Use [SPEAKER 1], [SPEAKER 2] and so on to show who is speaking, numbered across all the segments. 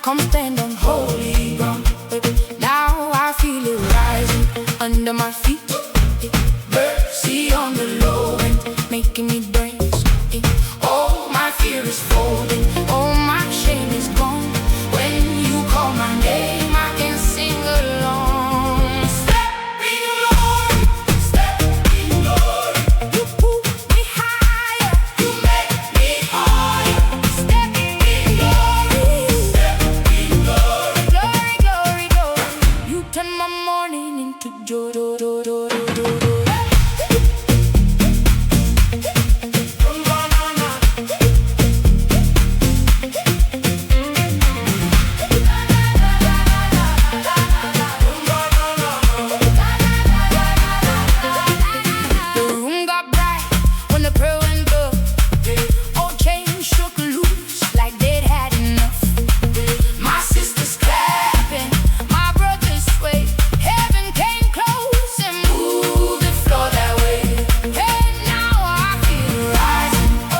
[SPEAKER 1] Come stand on holy ground. Now I feel it rising under my feet. Mercy on the low end, making me dance. Oh, my fear is folding. Oh, my shame is gone. When you call my name, I can sing along. Step in glory, step in glory. You pull me higher, you make me higher. Step in glory, step in glory. Glory, glory, glory. You turn my morning into joy.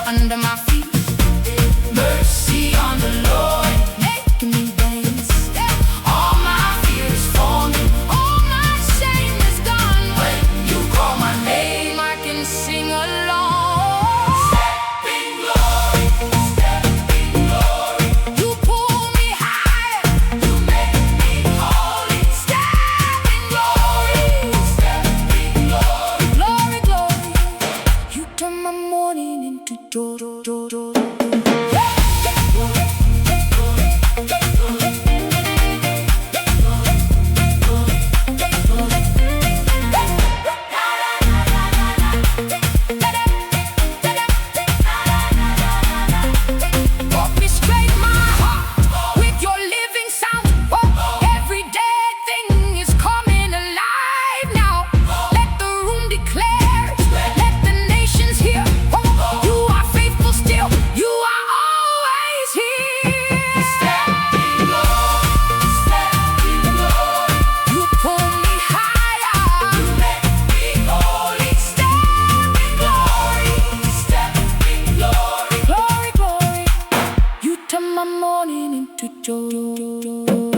[SPEAKER 1] Under my feet, mercy on the Lord, making me dance. All my fear is falling, all my shame is gone. When you call my name, I can sing along. Step in glory, step in glory. You pull me higher, you make me holy. Step in glory, step in glory. Glory, glory. You turn my morning into joy. Morning into joy.